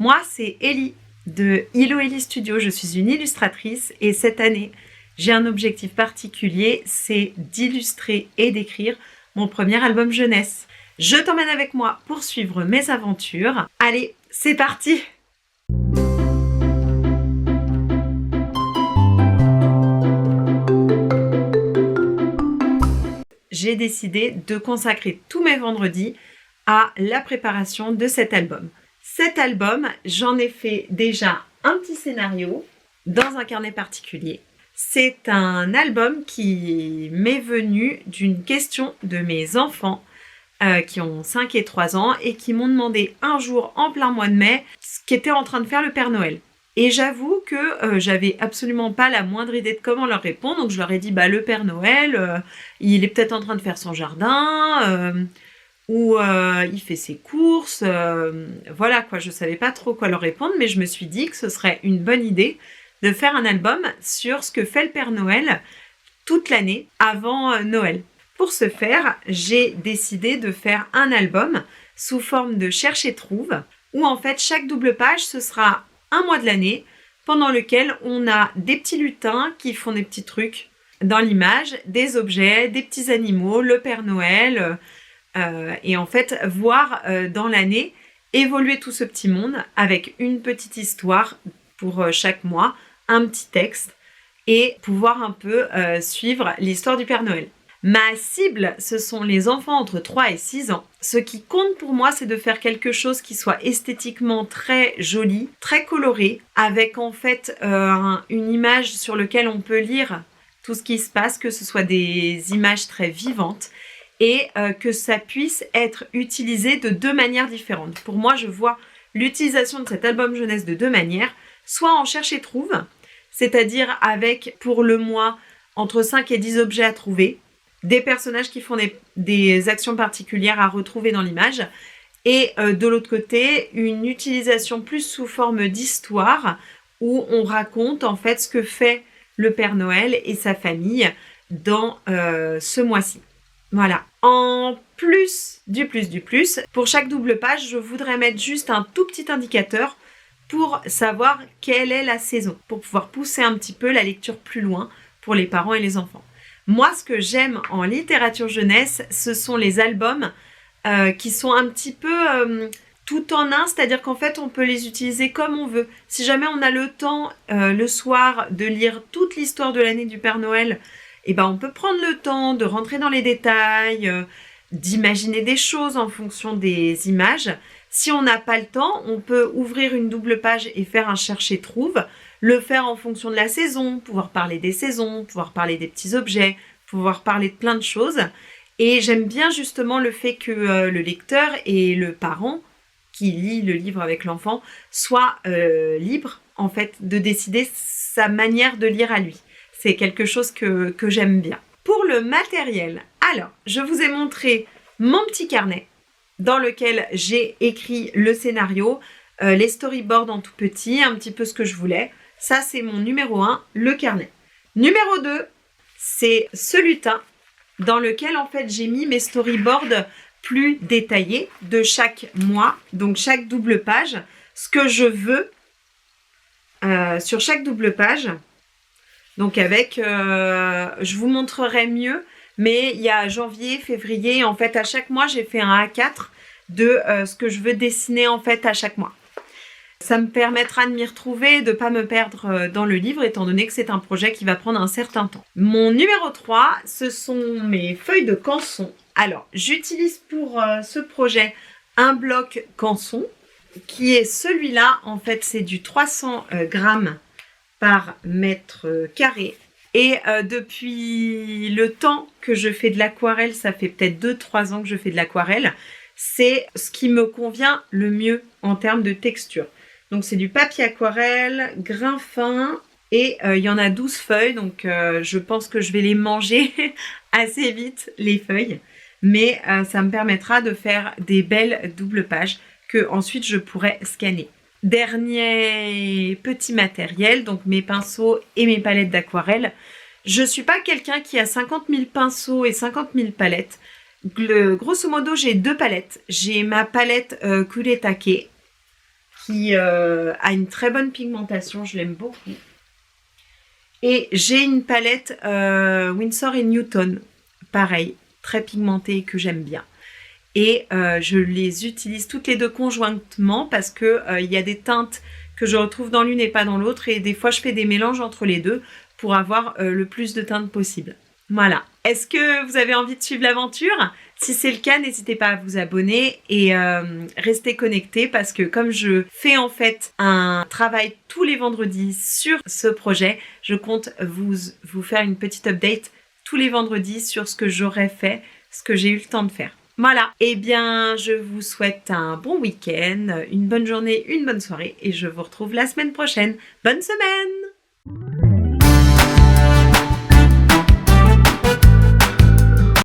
Moi, c'est Ellie de Ilo Ellie Studio. Je suis une illustratrice et cette année, j'ai un objectif particulier, c'est d'illustrer et d'écrire mon premier album jeunesse. Je t'emmène avec moi pour suivre mes aventures. Allez, c'est parti! J'ai décidé de consacrer tous mes vendredis à la préparation de cet album. Cet album, j'en ai fait déjà un petit scénario dans un carnet particulier. C'est un album qui m'est venu d'une question de mes enfants qui ont 5 et 3 ans et qui m'ont demandé un jour en plein mois de mai ce qu'était en train de faire le Père Noël. Et j'avoue que j'avais absolument pas la moindre idée de comment leur répondre. Donc je leur ai dit, le Père Noël, il est peut-être en train de faire son jardin, ou il fait ses courses. Voilà quoi, je savais pas trop quoi leur répondre, mais je me suis dit que ce serait une bonne idée de faire un album sur ce que fait le Père Noël toute l'année avant Noël. Pour ce faire, j'ai décidé de faire un album sous forme de cherche et trouve, où en fait chaque double page, ce sera un mois de l'année pendant lequel on a des petits lutins qui font des petits trucs dans l'image, des objets, des petits animaux, le Père Noël, et en fait voir dans l'année évoluer tout ce petit monde avec une petite histoire pour chaque mois, un petit texte et pouvoir un peu suivre l'histoire du Père Noël. Ma cible, ce sont les enfants entre 3 et 6 ans. Ce qui compte pour moi, c'est de faire quelque chose qui soit esthétiquement très joli, très coloré, avec en fait une image sur laquelle on peut lire tout ce qui se passe, que ce soit des images très vivantes et que ça puisse être utilisé de 2 manières différentes. Pour moi, je vois l'utilisation de cet album jeunesse de 2 manières, soit en cherche et trouve, c'est-à-dire avec pour le mois entre 5 et 10 objets à trouver, des personnages qui font des actions particulières à retrouver dans l'image, et de l'autre côté, une utilisation plus sous forme d'histoire, où on raconte en fait ce que fait le Père Noël et sa famille dans ce mois-ci. Voilà. En plus du plus, pour chaque double page, je voudrais mettre juste un tout petit indicateur pour savoir quelle est la saison, pour pouvoir pousser un petit peu la lecture plus loin pour les parents et les enfants. Moi, ce que j'aime en littérature jeunesse, ce sont les albums qui sont un petit peu tout en un, c'est-à-dire qu'en fait, on peut les utiliser comme on veut. Si jamais on a le temps le soir de lire toute l'histoire de l'année du Père Noël, on peut prendre le temps de rentrer dans les détails, d'imaginer des choses en fonction des images. Si on n'a pas le temps, on peut ouvrir une double page et faire un cherche et trouve, le faire en fonction de la saison, pouvoir parler des saisons, pouvoir parler des petits objets, pouvoir parler de plein de choses. Et j'aime bien justement le fait que le lecteur et le parent qui lit le livre avec l'enfant soit libre en fait de décider sa manière de lire à lui. C'est quelque chose que j'aime bien. Pour le matériel, alors je vous ai montré mon petit carnet dans lequel j'ai écrit le scénario, les storyboards en tout petit, un petit peu ce que je voulais. Ça, c'est mon numéro 1, le carnet. Numéro 2, c'est ce lutin dans lequel, en fait, j'ai mis mes storyboards plus détaillés de chaque mois, donc chaque double page, ce que je veux sur chaque double page. Donc avec, je vous montrerai mieux, mais il y a janvier, février, en fait, à chaque mois, j'ai fait un A4 de ce que je veux dessiner, en fait, à chaque mois. Ça me permettra de m'y retrouver, de ne pas me perdre dans le livre, étant donné que c'est un projet qui va prendre un certain temps. Mon numéro 3, ce sont mes feuilles de canson. Alors, j'utilise pour ce projet un bloc canson, qui est celui-là. En fait, c'est du 300 grammes par mètre carré. Et depuis le temps que je fais de l'aquarelle, ça fait peut-être 2-3 ans que je fais de l'aquarelle, c'est ce qui me convient le mieux en termes de texture. Donc c'est du papier aquarelle, grain fin, et il y en a 12 feuilles, donc je pense que je vais les manger assez vite, les feuilles. Mais ça me permettra de faire des belles doubles pages que ensuite je pourrai scanner. Dernier petit matériel, donc mes pinceaux et mes palettes d'aquarelle. Je ne suis pas quelqu'un qui a 50 000 pinceaux et 50 000 palettes. Grosso modo, j'ai 2 palettes. J'ai ma palette Kuretake qui a une très bonne pigmentation, je l'aime beaucoup. Et j'ai une palette Winsor & Newton, pareil, très pigmentée que j'aime bien. Et je les utilise toutes les deux conjointement parce que il y a des teintes que je retrouve dans l'une et pas dans l'autre. Et des fois, je fais des mélanges entre les deux pour avoir le plus de teintes possible. Voilà. Est-ce que vous avez envie de suivre l'aventure? Si c'est le cas, n'hésitez pas à vous abonner et rester connectés parce que comme je fais en fait un travail tous les vendredis sur ce projet, je compte vous faire une petite update tous les vendredis sur ce que j'aurais fait, ce que j'ai eu le temps de faire. Voilà, eh bien je vous souhaite un bon week-end, une bonne journée, une bonne soirée et je vous retrouve la semaine prochaine. Bonne semaine!